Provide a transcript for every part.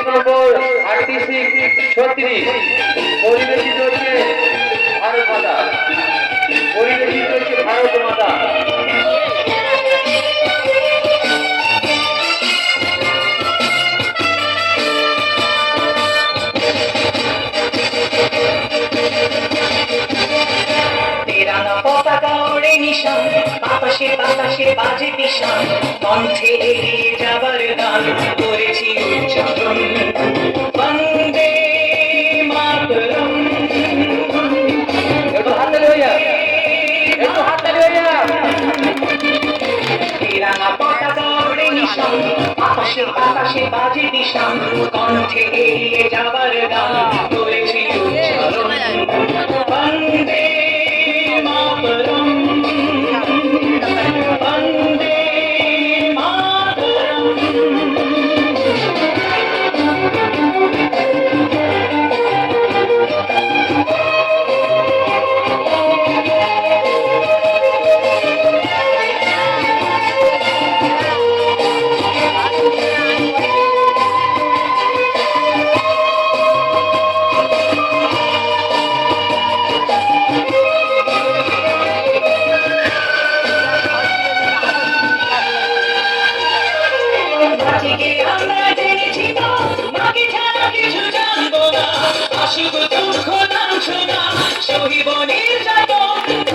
নম্বর 3636 পরিবেশিত হচ্ছে ভারত মাতা, পরিবেশিত হচ্ছে ভারত মাতা। পতাকা ওড়ে নিশান, বাতাসে বাতাসে বাজে নিশান, কণ্ঠে এগিয়ে যাবার গান করেছি উচ্চারণ, বন্দে মাতরম। একটু হাততালি হইয়া, একটু হাততালি হইয়া। তিরঙ্গা পতাকা ওড়ে নিশান, বাতাসে বাতাসে বাজে নিশান, কণ্ঠে এগিয়ে যাবার গান করেছি উচ্চারণ, বন্দে মাতরম, বন্দে মাতরম।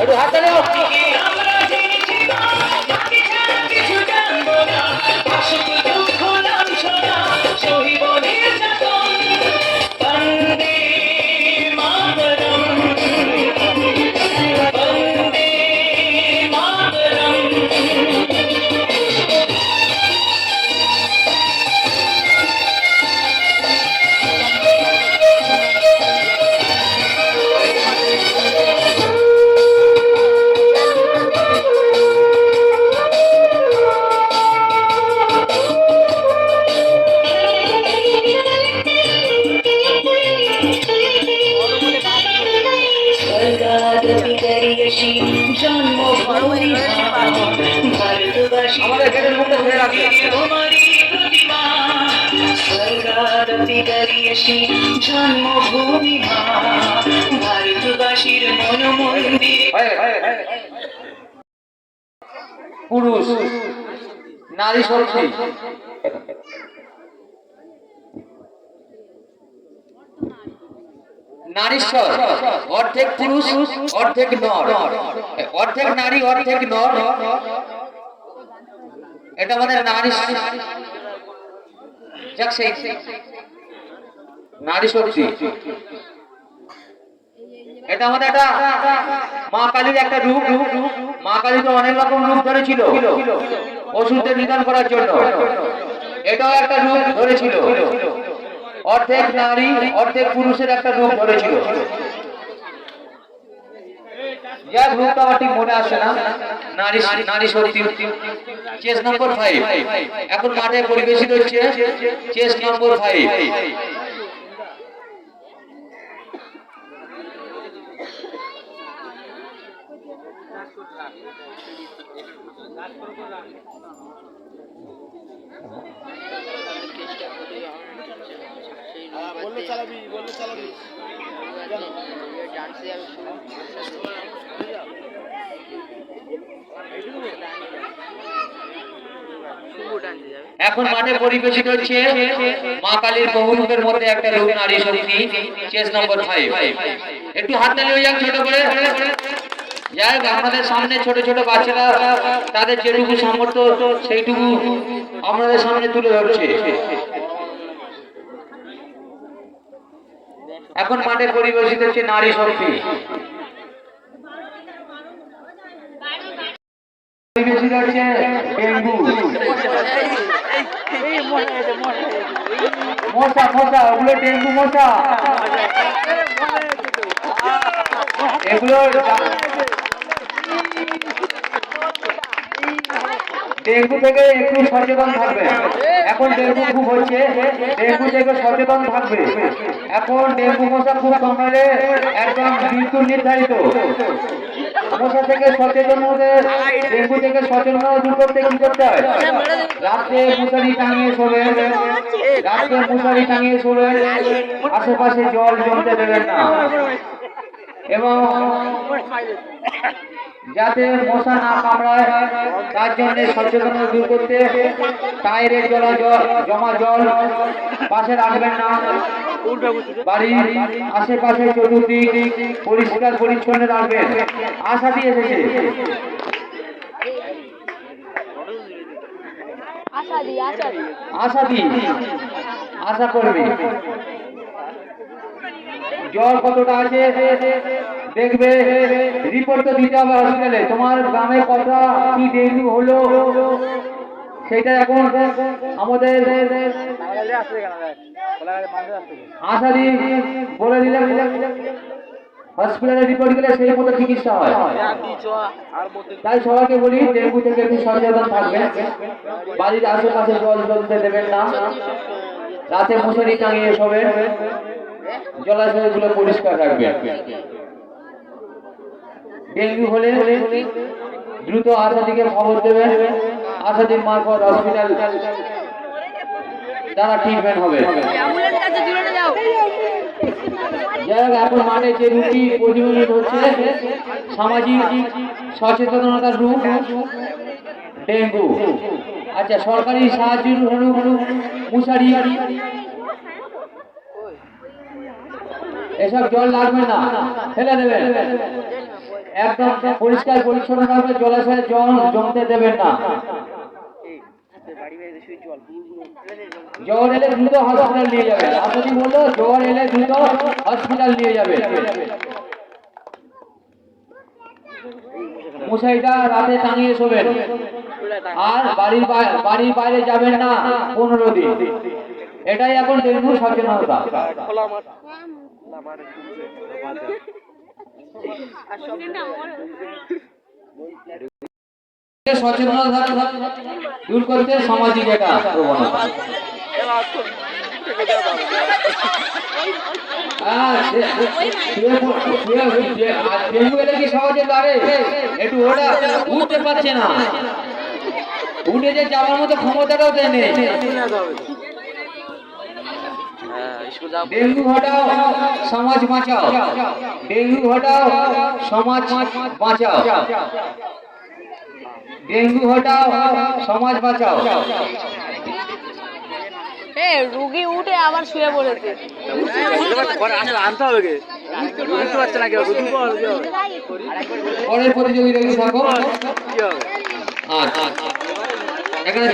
একটু হাততালি হোক। জন্মভূমি ভারতবাসী আমাদের গেটের মুখটা ধরে রাখি। তোমারই প্রতিমা, স্বর্গারতি করিয়েছি জন্মভূমি মা, ভারতবাসীর মন মন্দির। পুরুষ নারী শক্তি, নারীশ্বর, অর্ধেক পুরুষ অর্ধেক নর, অর্ধেক নারী অর্ধেক নর। এটা আমাদের নারী, যাক সেই নারী শক্তি। এটা আমাদের একটা মা কালীর একটা রূপ। মা কালী তো অনেক রকম রূপ ধরেছিল অসুরদের নিধন করার জন্য, এটাও একটা রূপ ধরেছিল। অর্ধেক নারী অর্ধেক পুরুষের একটা রূপ ধরেছিল। যার রূপটা আমার ঠিক মনে আসে না। নারী শক্তি চেস নম্বর 5 এখন মাঠে পরিবেশিত হচ্ছে চেস নম্বর 5। বললে চালাবি, বললে চালাবি। এখন মাঠে পরিবেশিত হচ্ছে মা কালীর বহুরূপের মধ্যে একটা রূপ নারী শক্তি চেস নম্বর 5। একটু হাততালি হয়ে যাক ছোট করে। যাই হোক, আমাদের সামনে ছোট ছোট বাচ্চারা তাদের যেটুকু সামর্থ্য সেইটুকু আমাদের সামনে তুলে ধরছে। এখন মাঠে পরিবেশিত হচ্ছে নারী শক্তি। পরিবেশিত হচ্ছে ডেঙ্গু, মশা মশা, ওগুলো ডেঙ্গু মশা, এগুলো ডেঙ্গু থেকে একটু সচেতন থাকবে। এখন ডেঙ্গু খুব হচ্ছে, ডেঙ্গু থেকে সচেতন থাকবে। এখন ডেঙ্গু মশা খুব কমালে একদম মৃত্যু নির্ধারিত। মশা থেকে সচেতন হতে, ডেঙ্গু থেকে সচেতন দূর করতে কি করতে হয়? রাত্রে মশারি টাঙিয়ে শোবেন, রাত্রে রাতে মশারি টাঙিয়ে শোবেন, আশেপাশে জল জমতে দেবেন না, এবং যাতে মশা না কামড়ায় তার জন্য সচেতনতা দূর করতে টায়ারের জমা জল পাশে রাখবেন না। বাড়ির আশেপাশে চতুর্দিক পরিষ্কার পরিচ্ছন্ন রাখবেন। আশা দিয়ে এসেছে, আশা করবে জ্বর কতটা আছে দেখবে, রিপোর্ট তো দিতে হবে হসপিটালে। তোমার গ্রামে কতটা কি ডেঙ্গু হলো সেটা এখন আমাদের আশা দিয়ে বলে দিলে হসপিটালে রিপোর্ট গেলে সেই মতো চিকিৎসা হয়। তাই সবাইকে বলি ডেঙ্গু থেকে একটু সচেতন থাকবেন, বাড়ির আশেপাশে জল জমতে দেবেন না, রাতে মশারি টাঙিয়ে শোবেন, জলাশয়গুলো পরিষ্কার রাখবেন। ডেঙ্গু হলে দ্রুত আশাদিকে খবর দেবেন, আশাদির মারফত হসপিটাল দ্বারা ট্রিটমেন্ট হবে। যাই হোক, এখন মানে যে রুটি প্রতিনিয়ত হচ্ছে সামাজিক সচেতনতার রূপ ডেঙ্গু। আচ্ছা, সরকারি সাহায্য হলো মশারি, এসব জল লাগবে না, ফেলে দেবেন, একদম পরিষ্কার পরিচ্ছন্ন রাখবে, জলাশয়ে জল জমতে দেবেন না। জ্বর এলে দ্রুত হসপিটাল নিয়ে যাবে, আপনি বললো জ্বর এলে দ্রুত হসপিটাল নিয়ে যাবে। মশারিটা রাতে টাঙিয়ে শোবেন, আর বাড়ির বাইরে যাবেন না 15 দিন। এটাই এখন ডেঙ্গু সচেতনতা। সচেতনতা দূর করতে সামাজিক একটা প্রবণতা। ডেঙ্গু এলে কি সহজে দাঁড়ে, একটু ওটা উঠতে পারছে না, উঠে যে যাওয়ার মতো ক্ষমতাটাও দেয় নেই। ডেঙ্গু হটাও, সমাজ বাঁচাও, ডেঙ্গু হটাও, সমাজ বাঁচাও, ডেঙ্গু হটাও, সমাজ বাঁচাও। রুগী উঠে আবার শুয়ে পড়েছে, আনতে হবে, বুঝতে পারছে না কেউ। পরের প্রতিযোগিতা থাকো। আচ্ছা, এখানে